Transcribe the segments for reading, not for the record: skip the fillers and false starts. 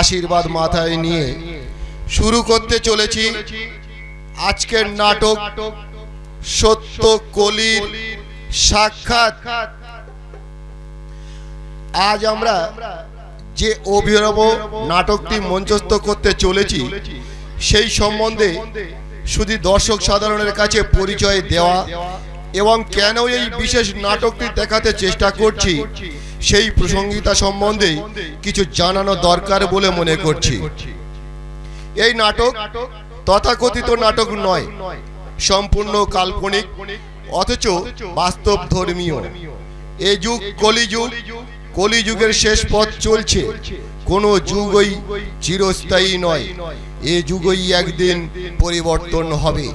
আশীর্বাদ মাথায় নিয়ে শুরু করতে চলেছি আজকের নাটক সত্য কলির সাক্ষাৎ। আজ আমরা যে অভিনব নাটকটি মঞ্চস্থ করতে চলেছি সেই সম্বন্ধে শুধু দর্শক সাধারণের কাছে পরিচয় দেওয়া এবং কেন এই বিশেষ নাটকটি দেখাতে চেষ্টা করছি সেই প্রসঙ্গিতা সম্বন্ধে কিছু জানানো দরকার বলে মনে করছি। এই নাটক তথাকথিত নাটক নয়, সম্পূর্ণ কাল্পনিক অথচ বাস্তব ধর্মীয়। এই যুগ কলিযুগ, কলিযুগের শেষ পথ চলছে। কোনো যুগই চিরস্থায়ী নয়, এ যুগই একদিন পরিবর্তন হবে,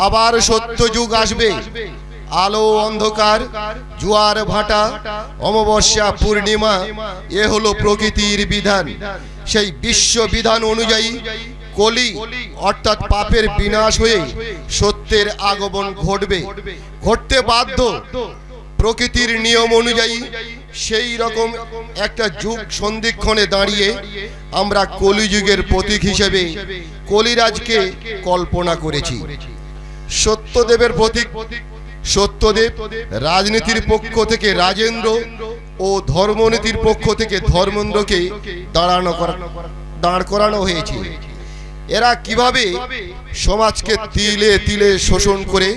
আবার সত্য যুগ আসবে। আলো অন্ধকার, জোয়ার ভাটা, অমাবস্যা পূর্ণিমা, এ হলো প্রকৃতির বিধান। সেই বিশ্ব বিধান অনুযায়ী কলি অর্থাৎ পাপের বিনাশ হয়ে সত্যের আগমন ঘটবে, ঘটতে বাধ্য। প্রকৃতির নিয়ম অনুযায়ী সেই রকম একটা যুগ সন্ধিক্ষণে দাঁড়িয়ে আমরা কলিযুগের প্রতীক হিসেবে কলিরাজকে কল্পনা করেছি। সত্যদেবের প্রতীক সত্যদেব, রাজনীতির পক্ষ থেকে রাজেন্দ্র ও ধর্মনীতির পক্ষ থেকে ধর্মেন্দ্রকে দাঁড় করানো হয়েছে। এরা কিভাবে সমাজকে তিলে তিলে শোষণ করে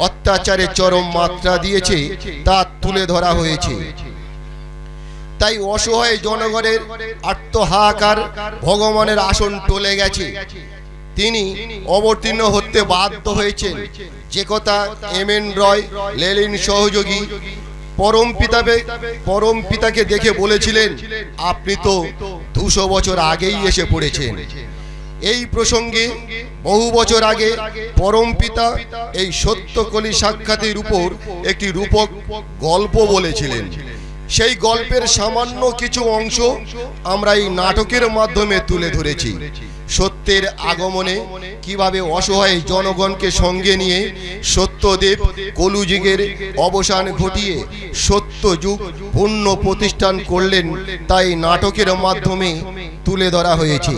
অত্যাচারে চরম মাত্রা দিয়েছে তা তুলে ধরা হয়েছে। তাই অসহায় জনগণের আত্মহাহাকার ভগবানের আসন টলে গেছে, তিনি অবতীর্ণ হতে বাধ্য হয়েছেন। যে কথা এমএন রয়, লেনিন সহযোগী পরম পিতাকে দেখে বলেছিলেন, আপনি তো 200 বছর আগেই এসে পড়েছেন। এই প্রসঙ্গে বহু বছর আগে পরম পিতা এই সত্যকলি সাক্ষাতের উপর একটি রূপক গল্প বলেছিলেন। সেই গল্পের সামান্য কিছু অংশ আমরা এই নাটকের মাধ্যমে তুলে ধরেছি। সত্যের আগমনে কিভাবে অসহায় জনগণকে সঙ্গে নিয়ে সত্যদেব কলিযুগের অবসান ঘটিয়ে সত্য যুগ পূর্ণ প্রতিষ্ঠান করলেন, তাই নাটকের মাধ্যমে তুলে ধরা হয়েছে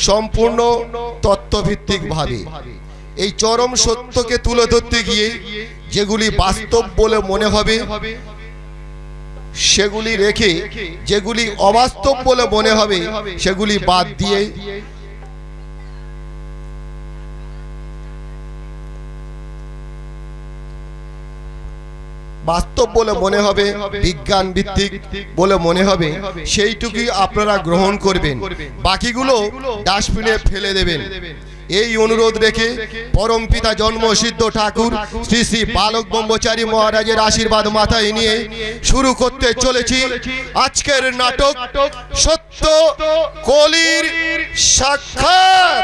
সম্পূর্ণ তত্ত্বভিত্তিক ভাবে। এই চরম সত্যকে তুলে ধরতে গিয়ে যেগুলি বাস্তব বলে মনে হবে সেগুলি রেখে, যেগুলি অবাস্তব বলে মনে হবে সেগুলি বাদ দিয়ে বাস্তব বলে মনে হবে, বিজ্ঞান ভিত্তিক বলে মনে হবে, সেইটুকুই আপনারা গ্রহণ করবেন, বাকিগুলো ডাস্টবিনে ফেলে দেবেন। এই অনুরোধ রেখে পরম পিতা জন্মসিদ্ধ ঠাকুর শ্রী শ্রী বালক ব্রহ্মচারী মহারাজের আশীর্বাদ মাথায় নিয়ে শুরু করতে চলেছি আজকের নাটক সত্য কলির সাক্ষাৎ।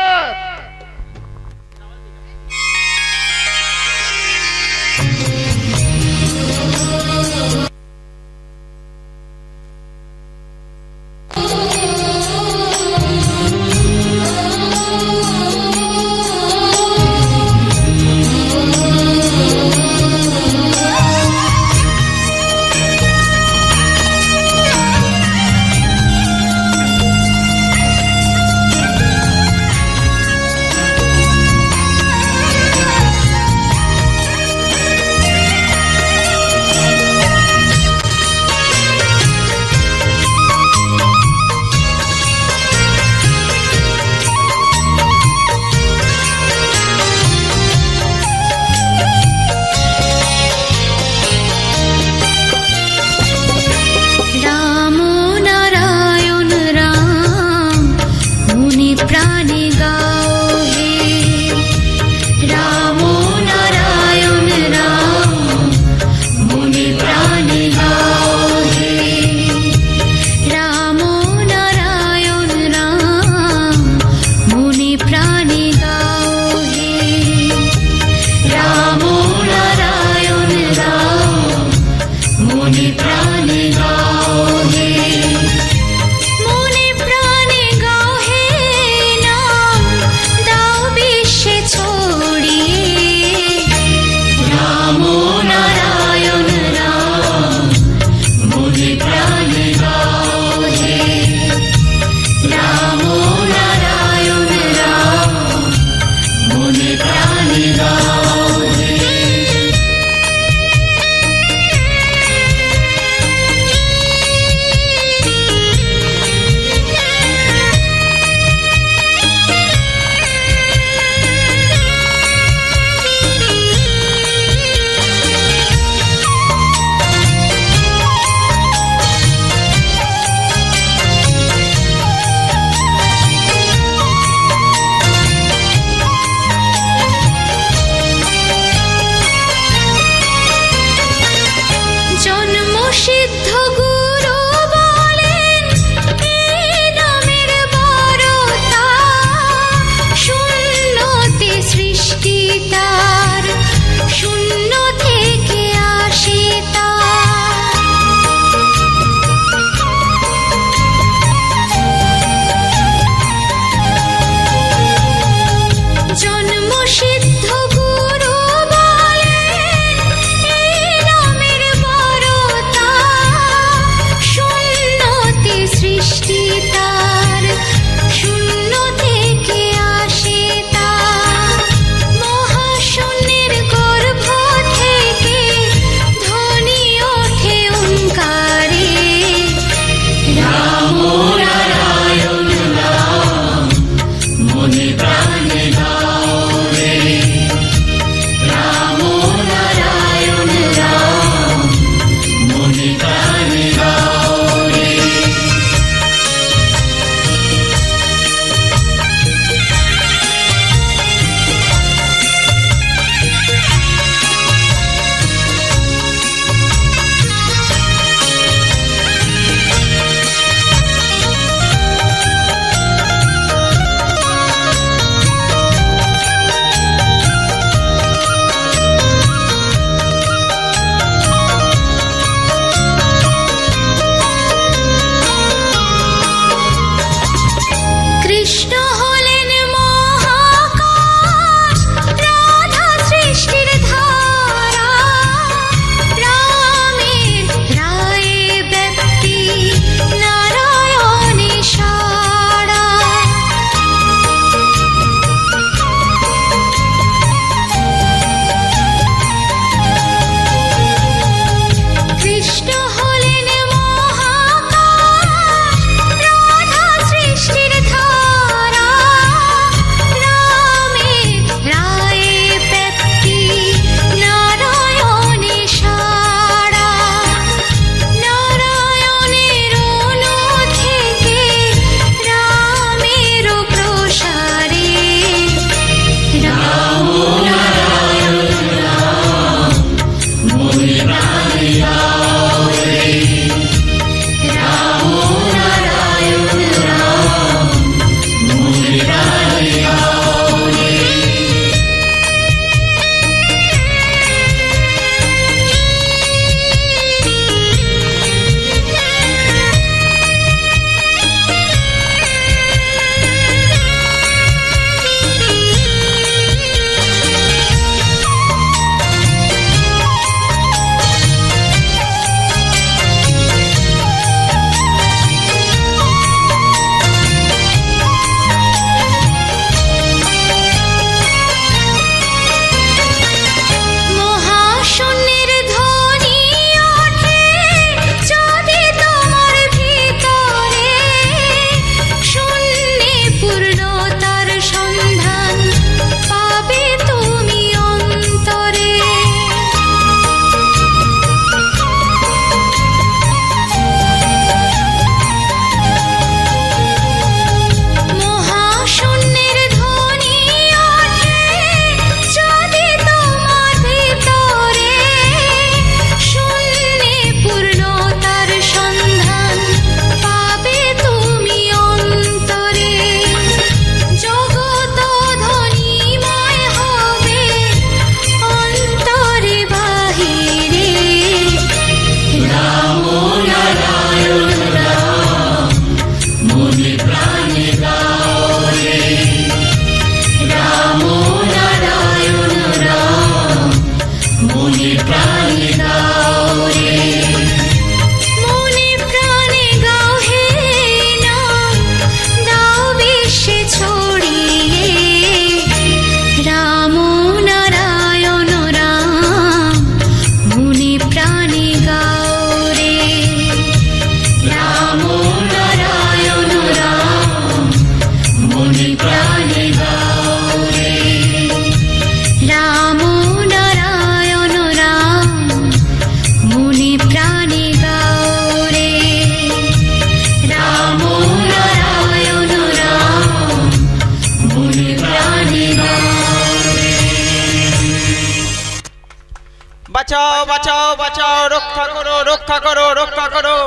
বাঁচাও বাঁচাও বাঁচাও, রক্ষা করো রক্ষা করো রক্ষা করো,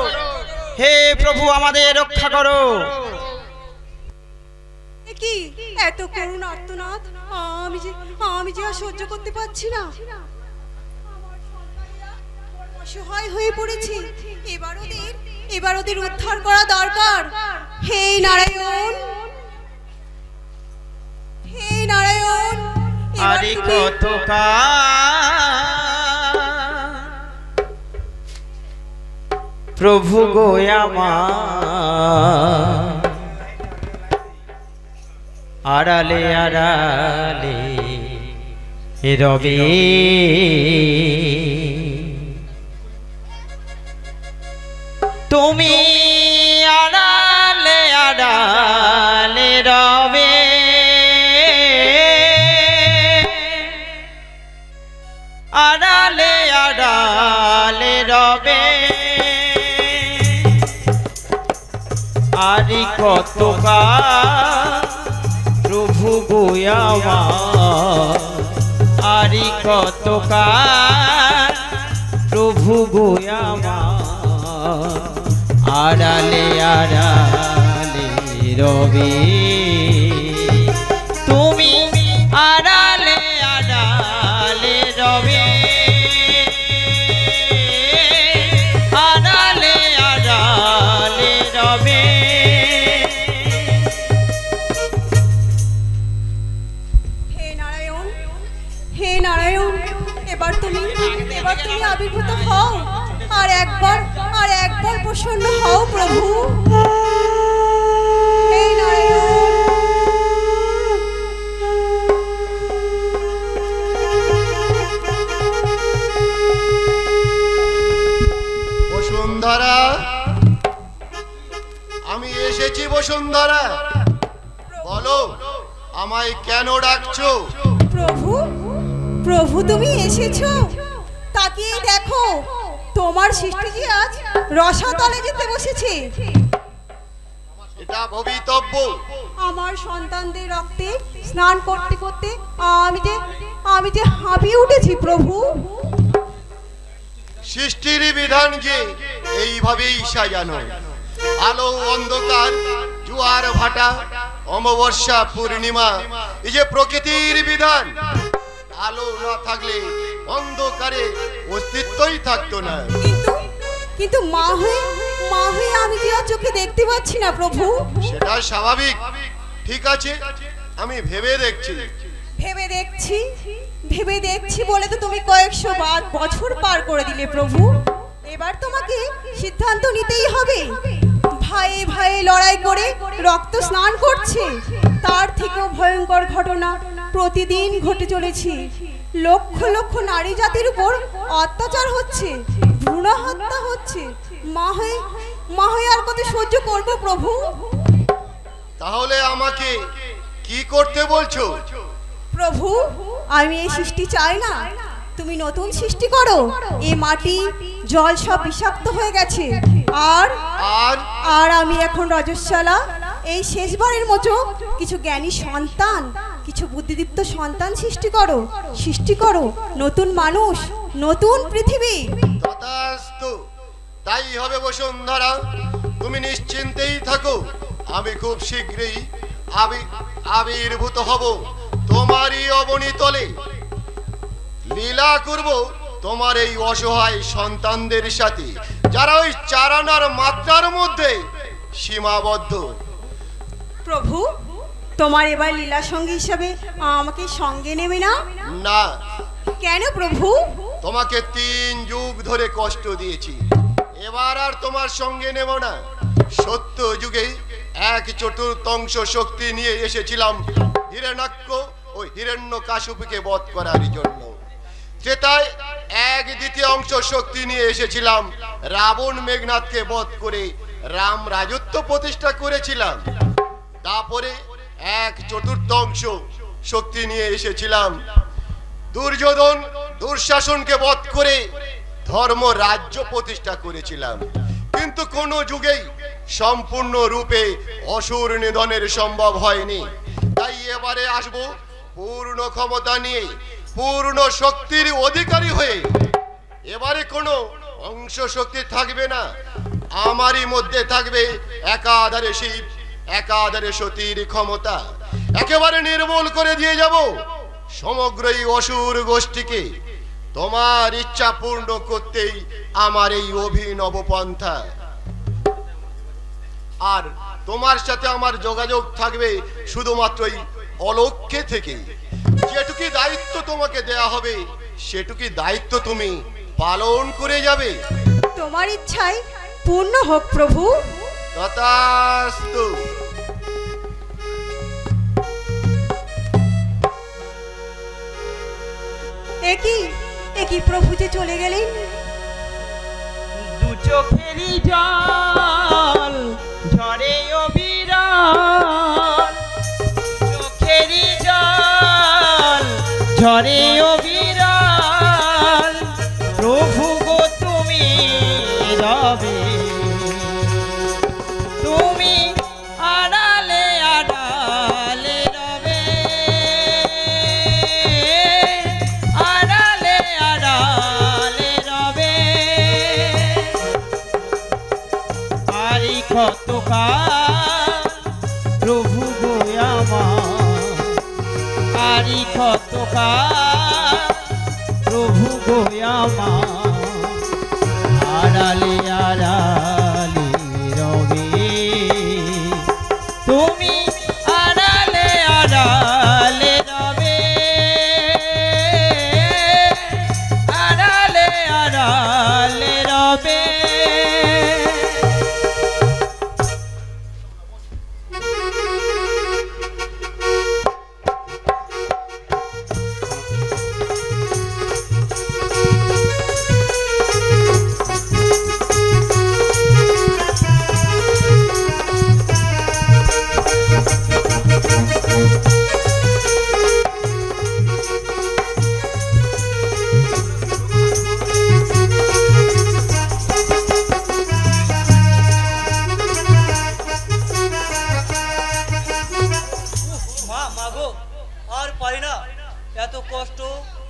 হে প্রভু আমাদের রক্ষা করো। কি এত করুণ আর্তনাদ, আমি যে আর সহ্য করতে পারছি না। আমার সন্তানেরা অসহায় হয়ে পড়েছে, এবার ওদের উদ্ধার করা দরকার। হে নারায়ণ, হে নারায়ণ, আরে কত প্রভু গো আমার, আড়ালে আড়ালে রবে, তুমি আড়ালে আড়ালে রবে, আড়ালে আড়ালে রবে, আরি কত প্রভু গো আমার, আরি কত প্রভু গো আমার, আড়ালে আড়ালে রবে, তুমি আড়ালে আড়ালে রবে, আড়ালে আড়ালে রবে। হে নারায়ণ, হে নারায়ণ, এবার তুমি আবির্ভূত হও, আর একবার প্রসন্ন হও প্রভু। হে নারায়ণ, বসুন্ধরা, আমি এসেছি বসুন্ধরা, বলো আমায় কেন ডাকছো? প্রভু, প্রভু তুমি এসেছো, তাকিয়ে দেখো তোমার সৃষ্টিজি আজ রসাতলে যেতে বসেছে। এটা ভবিতব্য। আমার সন্তানদের রক্তে স্নান করতে করতে আমি যে হাঁপিয়ে উঠেছি প্রভু। সৃষ্টির বিধান যে এইভাবেই সাজানো, আলো অন্ধকার, জোয়ার ভাটা, অমাবস্যা পূর্ণিমা, এই যে প্রকৃতির বিধান। আলো না থাকলে অন্ধকারে অস্তিত্বই থাকতো না। কিন্তু মা হয়ে আমি যে আর চোখে দেখতে পাচ্ছি না প্রভু। সেটা স্বাভাবিক, ঠিক আছে, আমি ভেবে দেখছি। ভেবে দেখছি বলে তো তুমি কয়েকশো বছর পার করে দিলে প্রভু। এবার তোমাকে সিদ্ধান্ত নিতেই হবে। ভাইয়ে ভাইয়ে লড়াই করে রক্ত স্নান করছে, তার থেকেও ভয়ঙ্কর ঘটনা প্রতিদিন ঘটে চলেছে। লক্ষ লক্ষ নারী জাতির উপর অত্যাচার হচ্ছে, ভ্রূণ হত্যা হচ্ছে। মা হয়ে আর কত সহ্য করবো প্রভু? তাহলে আমাকে কি করতে বলছো? প্রভু, আমি এই সৃষ্টি চাই না, তুমি নতুন সৃষ্টি করো। এই মাটি জল সব বিষাক্ত হয়ে গেছে, আর আমি এখন রজস্বলা। এই শেষবারের মতো কিছু জ্ঞানী সন্তান, কিছু বুদ্ধিদীপ্ত সন্তান সৃষ্টি করো, নতুন মানুষ, নতুন পৃথিবী। তথাস্তু, তাই হবে বসুন্ধরা, তুমি নিশ্চিন্তেই থাকো। আমি খুব শীঘ্রই আবির্ভূত হব তোমারই অবনীতলে। লীলা করব তোমার এই অসহায় সন্তানদের সাথে, যারা ওই চারানার মাত্রার মধ্যে সীমাবদ্ধ। প্রভু, তোমার এবার লীলা সঙ্গী হিসাবে আমাকে সঙ্গে নেবে না? না। কেন প্রভু? তোমাকে 3 যুগ ধরে কষ্ট দিয়েছি, এবার আর তোমার সঙ্গে নেব না। সত্য যুগে 1/4 শক্তি নিয়ে এসেছিলাম হিরণ্যাক্ষ ও হিরণ্যকাশিপুকে বধ করার জন্য। ত্রেতায় 1/2 শক্তি নিয়ে এসেছিলাম রাবণ মেঘনাথকে বধ করে রাম রাজত্ব প্রতিষ্ঠা করেছিলাম। তারপরে 1/4 শক্তি নিয়ে এসেছিলাম দুর্যোধন দুঃশাসনকে বধ করে ধর্ম রাজ্য প্রতিষ্ঠা করেছিলাম। কিন্তু কোন যুগেই সম্পূর্ণ রূপে অসুর নিধনের সম্ভব হয়নি। তাই এবারে আসবো পূর্ণ ক্ষমতা নিয়ে, পূর্ণ শক্তির অধিকারী হয়ে। এবারে কোনো অংশ শক্তি থাকবে না, আমারই মধ্যে থাকবে একাধারে শিব একাধারে সতীর ক্ষমতা। একেবারে নির্মূল করে দিয়ে যাব সমগ্র এই অসুর গোষ্ঠীকে। তোমার ইচ্ছা পূর্ণ করতেই আমার এই অভিনব পন্থা। আর তোমার সাথে আমার যোগাযোগ থাকবে শুধুমাত্রই অলক্ষ্যে থেকে। যেটুকু দায়িত্ব তোমাকে দেয়া হবে সেটুকু দায়িত্ব তুমি পালন করে যাবে। তোমার ইচ্ছাই পূর্ণ হোক প্রভু। তথাস্তু। একই প্রভু যে চলে গেলেন। দু চোখেরই জল ঝরে অবিরাম, চোখেরই জল ঝরে অবিরাম, প্রভু গো তুমি রবে, তুমি আড়ালে আড়ালে রবে, আড়ালে আড়ালে রবে। আরি কত কাল প্রভু গো আমার, আরি কত কাল প্রভু গো আমার, আড়ালে আড়ালে রবে, তুমি আড়ালে আড়ালে রবে, আড়ালে আড়ালে রবে। মা মাগো আর পারি না, এত কষ্ট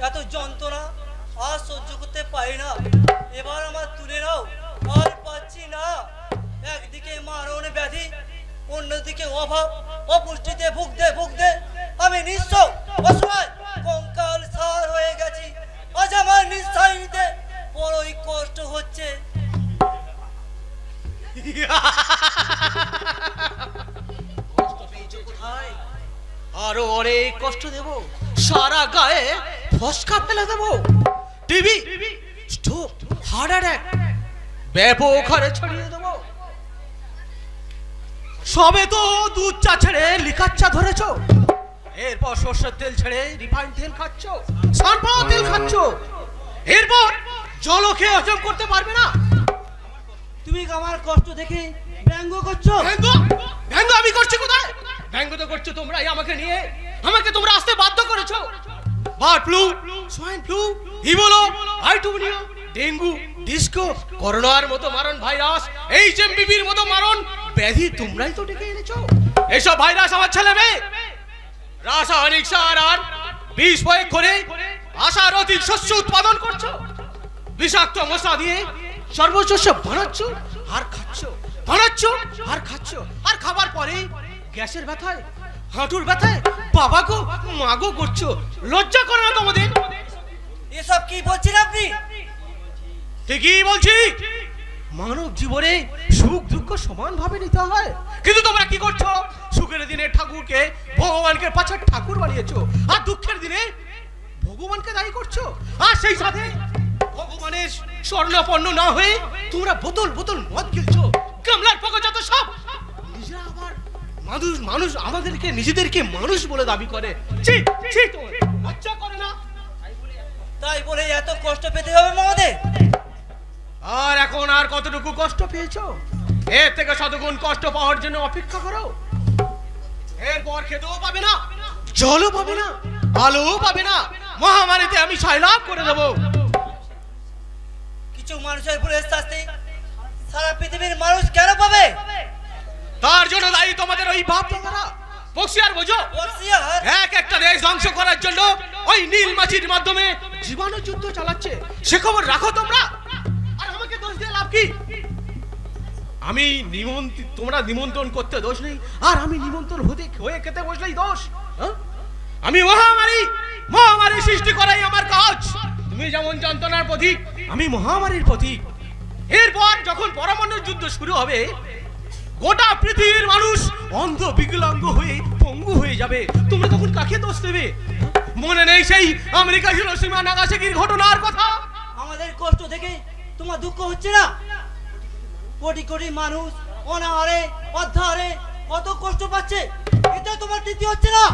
এত যন্ত্রণা আর সহ্য করতে পারি না, এবার আমার তুলে নাও, আর পাচ্ছি না। একদিকে মারণ ব্যাধি, অন্যদিকে অভাব অপুষ্টিতে ভুগতে আমি নিঃস্ব অসহায় কঙ্কাল সার হয়ে গেছি। আজ আমার নিঃশ্বাস নিতে বড়ই কষ্ট হচ্ছে। কষ্ট পেয়েছো কোথায়? আরো অনেক কষ্ট দেব, সারা গায়ে ফসকা ফেলে দেব, টিবি স্ট্রোক হার্ট অ্যাটাক ব্যাপক হারে ছড়িয়ে দেব। সবে তো দুধ চা ছেড়ে লিকার চা ধরেছ, এরপর সর্ষের তেল ছেড়ে রিফাইন তেল খাচ্ছ, সানফ্লাওয়ার তেল খাচ্ছ, এরপর জলও খেয়ে হজম করতে পারবে না। তুমি আমার কষ্ট দেখে ব্যঙ্গ করছো। ব্যঙ্গ আমি করছি কোথায়? ব্যঙ্গ তো করছো তোমরাই আমাকে নিয়ে, আমাকে তোমরা আসতে বাধ্য করেছো। Bird flu, swine flu, Ebola, আইটুমিনিয়া, ডেঙ্গু, ডিস্কো, করোনার মতো মারণ ভাইরাস, এইচএমভিভির মতো মারণ ব্যাধি তোমরাই তো ডেকে এনেছো। এইসব ভাইরাস আমার ছেলে মেয়ে রাসায়নিক সার আর বিষ প্রয়োগ করে আশার অধিক শস্য উৎপাদন করছো, বিষাক্ত মশলা দিয়ে সর্বশস্য বানাচ্ছ আর খাচ্ছ, বানাচ্ছ আর খাচ্ছ, আর খাবার পরে গ্যাসের ব্যথায় হাঁটুর ব্যথায় বাবা গো মাগো করছো। লজ্জা করে না তোমাদের? এসব কি বলছেন আপনি? ঠিকই বলছি, মানব জীবনে সুখ দুঃখ সমান ভাবে নিতে হয়, কিন্তু তোমরা কি করছো? সুখের দিনে ঠাকুরকে ভগবানকে পাছার ঠাকুর বানিয়েছো, আর দুঃখের দিনে ভগবানকে দায়ী করছো, আর সেই সাথে ভগবানের স্বর্ণপন্ন না হয়ে তোমরা বোতল বোতল মদ গিলছো, গামলার পকে যত সব। নিজেরা আবার মানুষ আমাদেরকে নিজেদেরকে মানুষ বলে দাবি করে। লজ্জা করে না? তাই বলে এত কষ্ট পেতে হবে আমাদের? আর এখন আর কতটুকু কষ্ট পেয়েছো? এর থেকে শতগুণ কষ্ট পাওয়ার জন্য অপেক্ষা করো। এরপর খেতেও পাবে না, জলও পাবে না, আলোও পাবে না, মহামারীতে আমি সয়লাভ করে দেব। কিছু মানুষের ভুলের শাস্তি সারা পৃথিবীর মানুষ কেন পাবে? তার জন্য দায়ী তোমাদের ওই বাপ দাদারা, বক্সিয়ার বোঝো? এক একটা দেশ ধ্বংস করার জন্য ওই নীল মাছির মাধ্যমে জীবাণু যুদ্ধ চালাচ্ছে, সে খবর রাখো তোমরা। আর আমাকে দোষ দিয়ে লাভ কি? আমি তোমরা নিমন্ত্রণ করতে দোষ নেই, আর আমি নিমন্ত্রণ হয়ে খেতে বসলেই দোষ। আমি মহামারী সৃষ্টি করাই আমার কাজ। তুমি যেমন যন্ত্রণার প্রতীক, আমি মহামারীর প্রতীক। এরপর যখন পরমাণু যুদ্ধ শুরু হবে, গোটা পৃথিবীর মানুষ অন্ধ বিকলাঙ্গ হয়ে পঙ্গু হয়ে যাবে। তোমরা তখন কাকে দোষ দেবে? মনে নেই সেই আমেরিকা হিরোশিমা নাগাসাকির ঘটনার কথা? আমাদের কষ্ট দেখে তোমার দুঃখ হচ্ছে না? কোটি কোটি মানুষ অনাহারে অর্ধাহারে কত কষ্ট পাচ্ছে, এটা তোমার তৃপ্তি হচ্ছে না?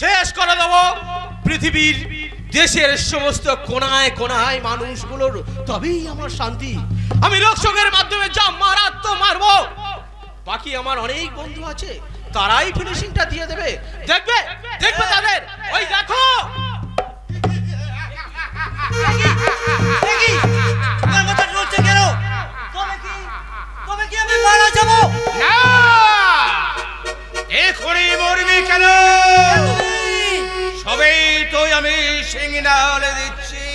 শেষ করে দেবো পৃথিবীর দেশের সমস্ত কোনায় কোনায় মানুষগুলোর, তবেই আমার শান্তি। আমি রক্ষকের মাধ্যমে যা মারার তো মারবো, বাকি আমার অনেক বন্ধু আছে, তারাই ফিনিশিংটা দিয়ে দেবে। দেখবে দেখবে তাদের, ওই দেখো। তোমার মাথা নড়ছে কেন? তবে কি আমি মারা যাবো? না, এখনই মরবি কেন? সবেই তো আমি সিগন্যাল দিচ্ছি।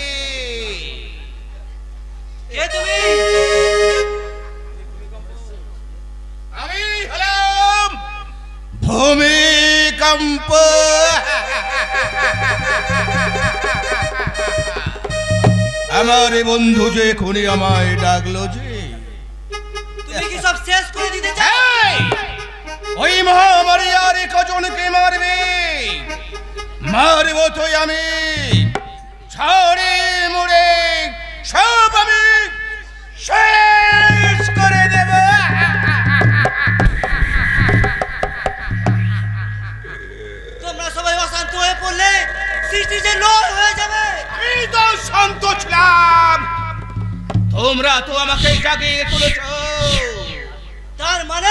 কে তুমি? আমি হলাম ভূমিকম্প। আমার বন্ধু যে এখনই আমায় ডাকলো যে। তুমি কি সব শেষ করে দিতে চাও? ওই মহামারী আর কজনকে মারবে? মারবো তো আমি, ছাড়ে মুড়ে সব আমি শেষ করে দেব। তোমরা সবাই অশান্ত হয়ে পড়লে সৃষ্টি যে নয় হয়ে যাবে। আমি তো শান্ত ছিলাম, তোমরা তো আমাকে জাগিয়ে তুলেছ। তার মানে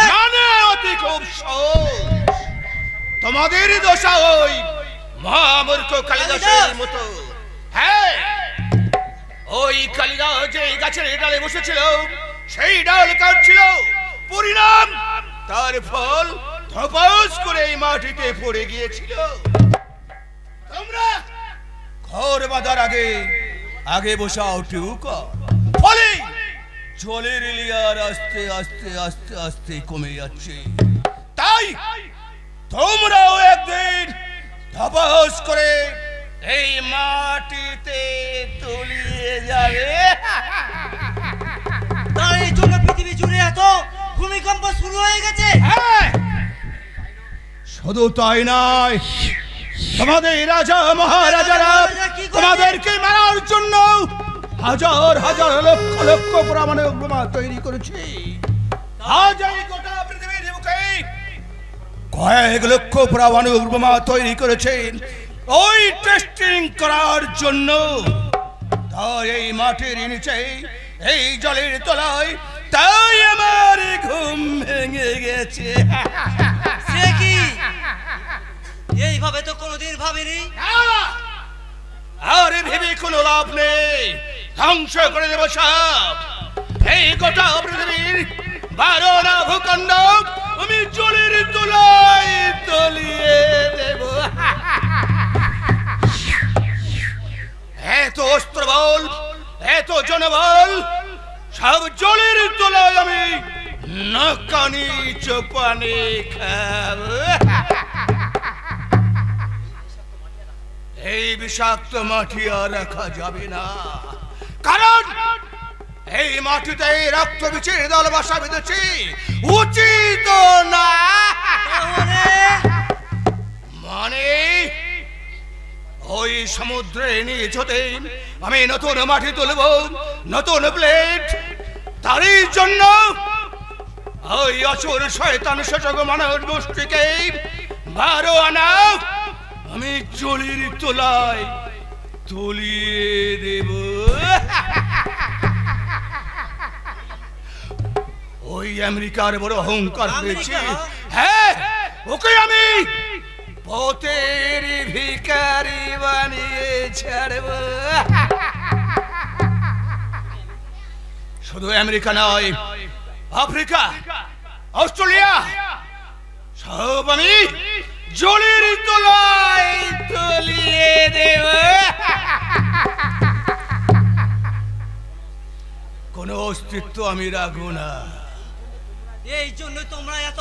অতি খুব সহজ। তোমাদের দশা ওই মহামূর্খ কালিদাসের মতো। হ্যাঁ, ওই কালিদাস যে গাছের ডালে বসেছিল, সেই ডাল কাটছিল, পরিণাম তার ফল ধপাস করে এই মাটিতে পড়ে গিয়েছিল। তোমরা ঘর বাঁধার আগে বসাও টিউকা, ফলে জলের লেয়ার আস্তে আস্তে আস্তে আস্তে কমে যাচ্ছে। তাই তোমরাও একদিন ধপাস করে এই মাটিতে তলিয়ে যাবে। তার এই জন্য পৃথিবী জুড়ে এত ভূমিকম্প শুরু হয়ে গেছে। শুধু তাই নয়, তোমাদের রাজা মহারাজারা তোমাদেরকে মারার জন্য হাজার হাজার লক্ষ লক্ষ পরমাণু বোমা তৈরি করেছে। আজ এই গোটা পৃথিবীর বুকে কয়েক লক্ষ পরমাণু বোমা তৈরি করেছেন ওই টেস্টিং করার জন্য। তাই এই মাটির নিচে, এই জলের তলায়, তাই আমার ঘুম ভেঙে গেছে। সে কি? এইভাবে তো কোনোদিন ভাবিনি। আরে ভেবে কোনো লাভ নেই, ধ্বংস করে দেব সব। এই গোটা পৃথিবীর 12টা ভূখণ্ড আমি জলের তলায় তলিয়ে দেব। এত অস্ত্রবল, এত জনবল, সব জলের তলায় আমি নাকানি চোপানি খাব। এই বিষাক্ত মাটি আর রাখা যাবে না, কারণ এই মাটিতে রক্ত বিচের দল বাসা বেঁধেছে, উচিত না। মানে ওই সমুদ্রে নিয়ে যেতে আমি নতুন মাটি তুলব, নতুন প্লেট। তারই জন্য ওই অসুর শয়তান শোষক মানুষ গোষ্ঠীকে 12 আনা আমি জলের তলায় তলিয়ে দেব। ওই আমেরিকার বড় অহংকার হয়েছে। হ্যাঁ, ওকে আমি পথের ভিখারি বানিয়ে ছাড়ব। শুধু আমেরিকা নয়, আফ্রিকা, অস্ট্রেলিয়া, সব আমি জলের তলায় তলিয়ে দেব। কোনো অস্তিত্ব আমি রাখবো না। এই জন্য তোমরা এত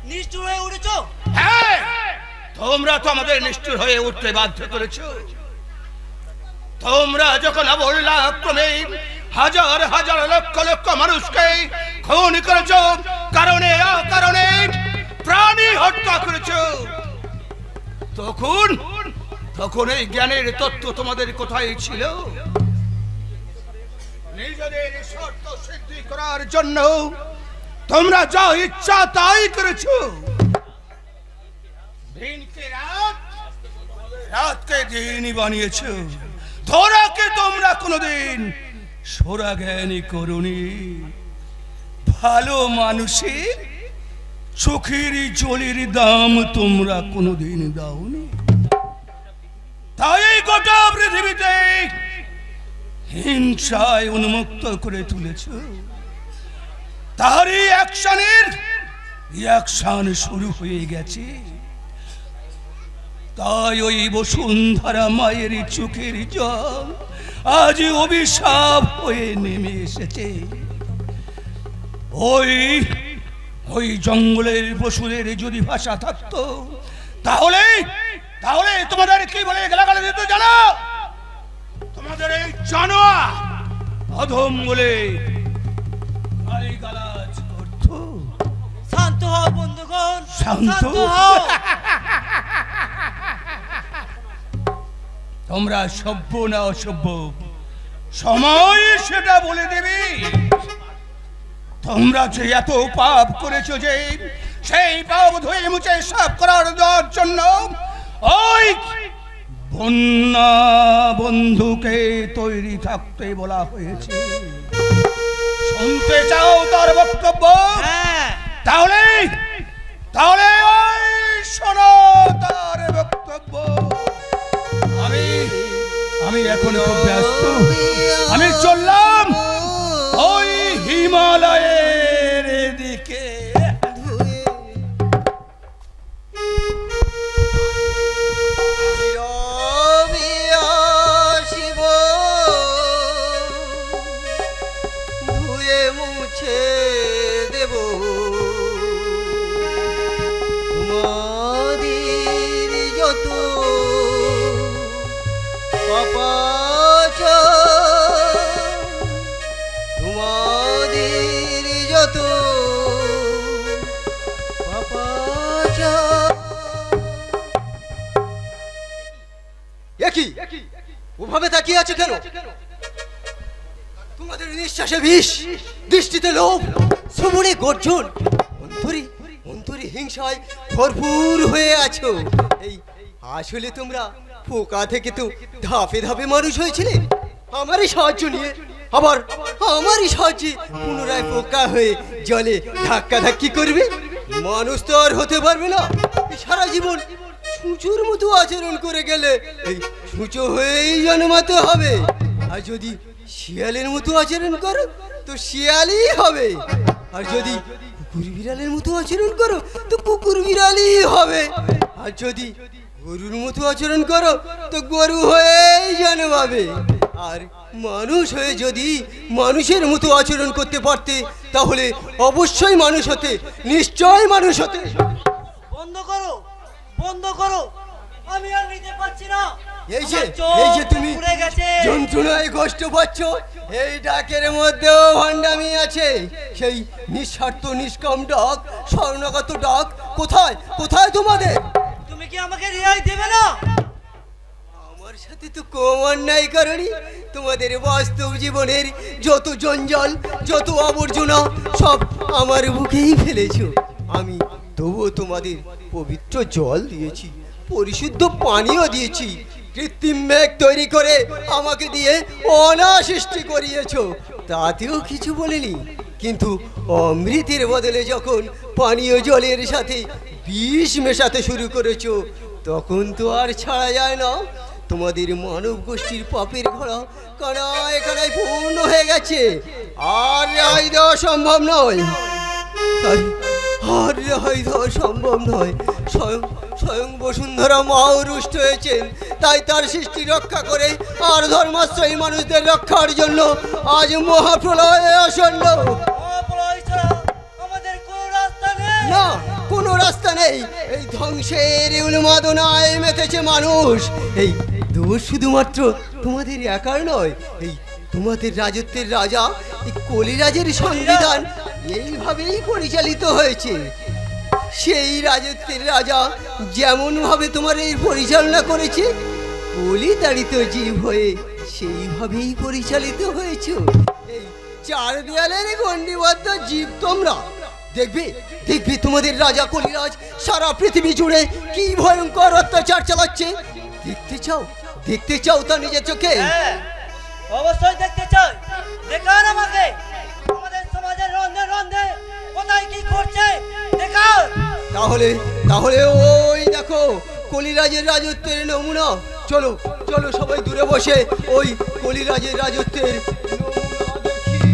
নিষ্ঠুর হয়ে উঠেছো। হ্যাঁ, তোমরা তো আমাদের নিষ্ঠুর হয়ে উঠতে বাধ্য করেছো। তোমরা যখন অবহেলা ক্রমে হাজার হাজার লক্ষ লক্ষ মানুষকে খুন করেছো, কারণে অকারণে প্রাণী হত্যা করেছো, তখন এই জ্ঞানের তত্ত্ব তোমাদের কোথায় ছিল? নিজেদের স্বার্থ সিদ্ধি করার জন্য তোমরা যা ইচ্ছা তাই করেছো। দিনকে রাত, রাতকে দিনই বানিয়েছো। ধরাকে তোমরা কোনোদিন সোরা জ্ঞানী করুনি। ভালো মানুষের চোখের জলের দাম তোমরা কোনোদিন দাওনি। তাই গোটা পৃথিবীতে হিংসায় উন্মুক্ত করে তুলেছ। তারই অ্যাকশন শুরু হয়ে গেছে। তাই ওই বসুন্ধরা মায়ের চোখের জল আজ অভিশাপ হয়ে নেমে এসেছে। ওই জঙ্গলের পশুদের যদি ভাষা থাকতো তাহলে তোমাদের কি বলে গালাগালি দিত জানো? তোমাদের এই জানোয়ার অধম বলে গালিগালাজ করত। শান্ত হও বন্ধুগণ, শান্ত হও। তোমরা সভ্য না অসভ্য সময় সেটা বলে দেবে। তোমরা যে এত পাপ করেছো যে সেই পাপ ধুয়ে মুছে সাফ করার জন্য ওই বন্যা বন্ধুকে তৈরি থাকতে বলা হয়েছে। শুনতে চাও তার বক্তব্য? হ্যাঁ, তাহলে ওই শোনো তার বক্তব্য। আমি এখন খুব ব্যস্ত, আমি চললাম ওই হিমালয়ের দিকে। ধুয়ে মুছে দেব তোমাদের যত পাপাচ, তোমাদের যত পাপাচ। একই ওভাবে তাকিয়ে আছে কেন? তোমাদের নিঃশ্বাসে বিষ, দৃষ্টিতে লোভ, শ্রবণে গর্জন, অন্তরে হিংসায় ভরপুর হয়ে আছো। এই আসলে তোমরা পোকা থেকে তো ধাপে ধাপে মানুষ হয়েছিলে। আমারই সাহায্য নিয়ে আবার আমারই সাহায্যে পুনরায় পোকা হয়ে জলে ধাক্কা ধাক্কি করবে। মানুষ তো আর হতে পারবে না। সারা জীবন ছুঁচোর মতো আচরণ করে গেলে এই ছুঁচো হয়েই জন্মাতে হবে। আর যদি শিয়ালের মতো আচরণ করো তো শিয়ালই হবে। আর যদি কুকুর বিড়ালের মতো আচরণ করো তো কুকুর বিড়ালই হবে। আর যদি গরুর মতো আচরণ করো তো গরু হয়েই জন্মাবে। আর মানুষ হয়ে যদি মানুষের মতো আচরণ করতে পারতে তাহলে অবশ্যই মানুষ হতে, নিশ্চয় মানুষ হতে। বন্ধ করো, আমি আর নিতে পারছি না। এই যে তুমি যন্ত্রণায় কষ্ট পাচ্ছ, এই ডাকের মধ্যেও ভণ্ডামি আছে। সেই নিঃস্বার্থ নিষ্কাম ডাক, স্বর্ণগত ডাক কোথায় তোমাদের? তুমি কি আমাকে রেহাই দেবে না? আমার সাথে তো কম অন্যায় করনি। তোমাদের বাস্তব জীবনের যত জঞ্জাল, যত আবর্জনা সব আমার বুকেই ফেলেছো। আমি তবুও তোমাদের পবিত্র জল দিয়েছি, পরিশুদ্ধ পানীয় দিয়েছি। কৃত্রিম মেঘ তৈরি করে আমাকে দিয়ে অনা সৃষ্টি করিয়েছো, তাতেও কিছু বলিনি। কিন্তু অমৃতের বদলে যখন পানীয় জলের সাথে বিষ মেশাতে শুরু করেছো তখন তো আর ছাড়া যায় না। তোমাদের মানব গোষ্ঠীর পাপের ঘোড়া কানায় কানায় পূর্ণ হয়ে গেছে, আর রেহাই দেওয়া সম্ভব নয়। আর হয়তো সম্ভব নয়। স্বয়ং স্বয়ং বসুন্ধরা মাও রুষ্ট হয়েছেন, তাই তার সৃষ্টি রক্ষা করে আর ধর্মাশ্রয়ী মানুষদের রক্ষার জন্য আজ মহাপ্রলয় আসন্ন। মহাপ্রলয় ছাড়া আমাদের কোনো রাস্তা নেই। না, কোনো রাস্তা নেই। এই ধ্বংসের উন্মাদনায় মেতেছে মানুষ। এই দোষ শুধুমাত্র তোমাদের একার নয়। এই তোমাদের রাজত্বের রাজা এই কলিরাজের সংবিধান এইভাবেই পরিচালিত হয়েছে। সেই রাজত্বের রাজা যেমন ভাবে তোমার এই পরিচালনা করেছে, কলি তাড়িত জীব হয়ে সেইভাবেই পরিচালিত হয়েছে। এই চার দেয়ালের গণ্ডিবদ্ধ জীব তোমরা। দেখবে দেখবে তোমাদের রাজা কলিরাজ সারা পৃথিবী জুড়ে কি ভয়ঙ্কর অত্যাচার চালাচ্ছে। দেখতে চাও তা নিজের চোখে? হ্যাঁ, অবশ্যই দেখতে চাই। দেখান আমাকে আমাদের সমাজের রন্ধে রন্ধে কোথায় কি করছে দেখান। তাহলে ওই দেখো কলিরাজের রাজত্বের নমুনা। চলো চলো সবাই দূরে বসে ওই কলিরাজের রাজত্বের নমুনা দেখি।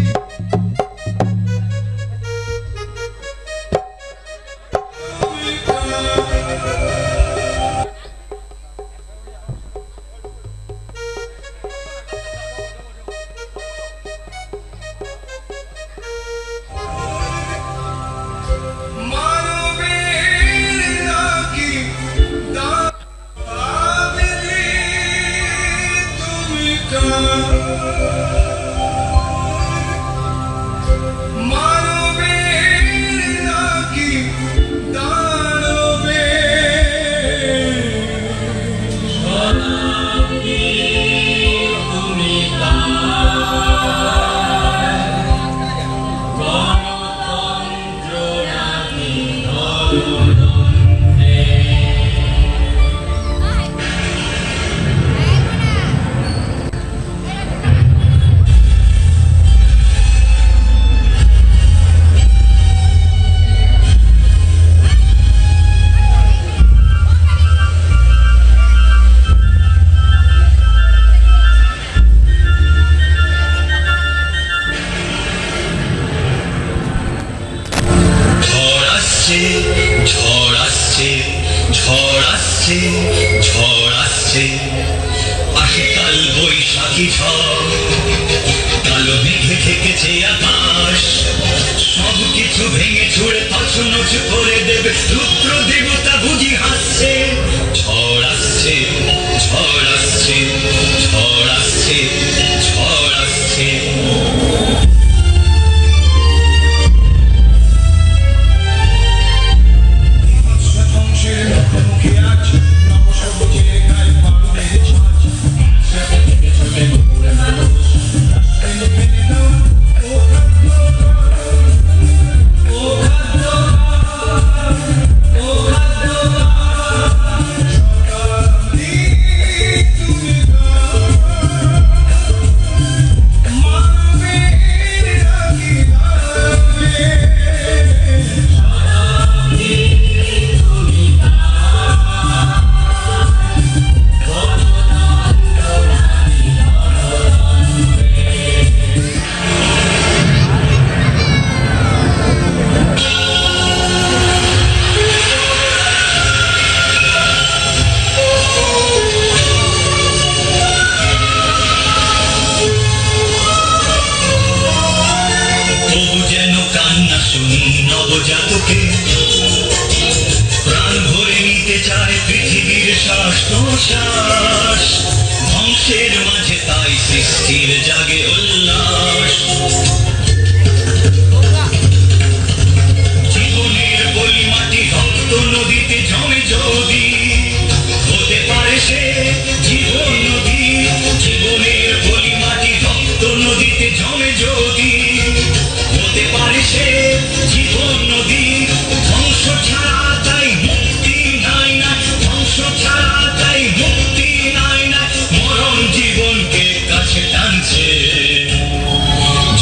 জীবনকে কাছে টানছে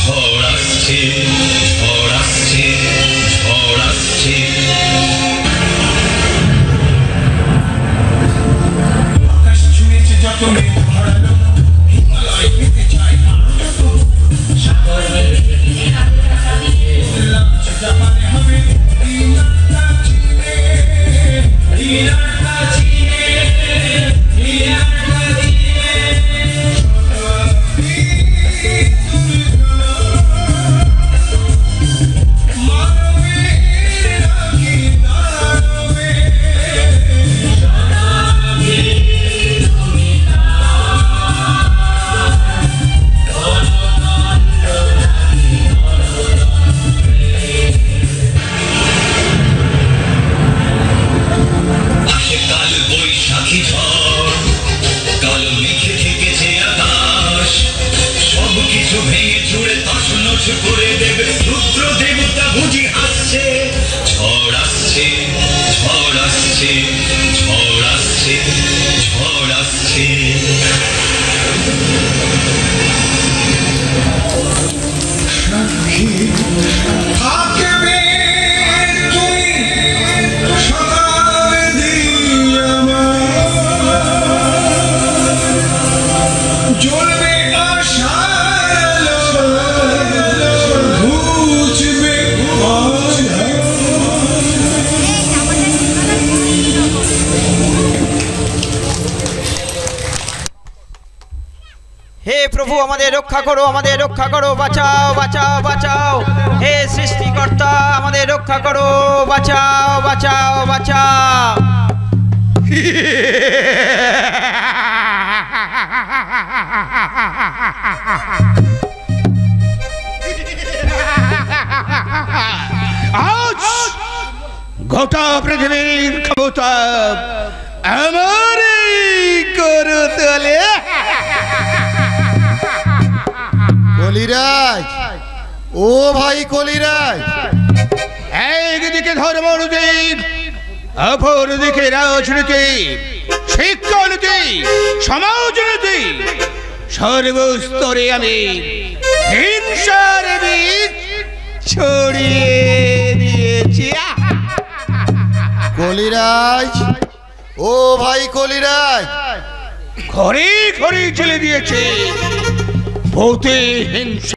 ঝড় প্রভু আমাদের রক্ষা করো, আমাদের রক্ষা করো, বাঁচাও বাঁচাও বাঁচাও। হে সৃষ্টিকর্তা আমাদের রক্ষা করো, বাঁচাও বাঁচাও বাঁচাও। আজ গোটা পৃথিবীর ক্ষমতা আমারই করতলে। কলিরাজ, ও ভাই কলিরাজ, একদিকে ধর্মনীতি, অপরদিকে রাজনীতি, শিক্ষানীতি, সমাজনীতি, সর্বস্তরে আমি হিংসার বীজ ছড়িয়ে দিয়েছি। কলিরাজ, ও ভাই কলিরাজ, ঘরে ঘরে চলে দিয়েছে ভৌতিক হিংসা।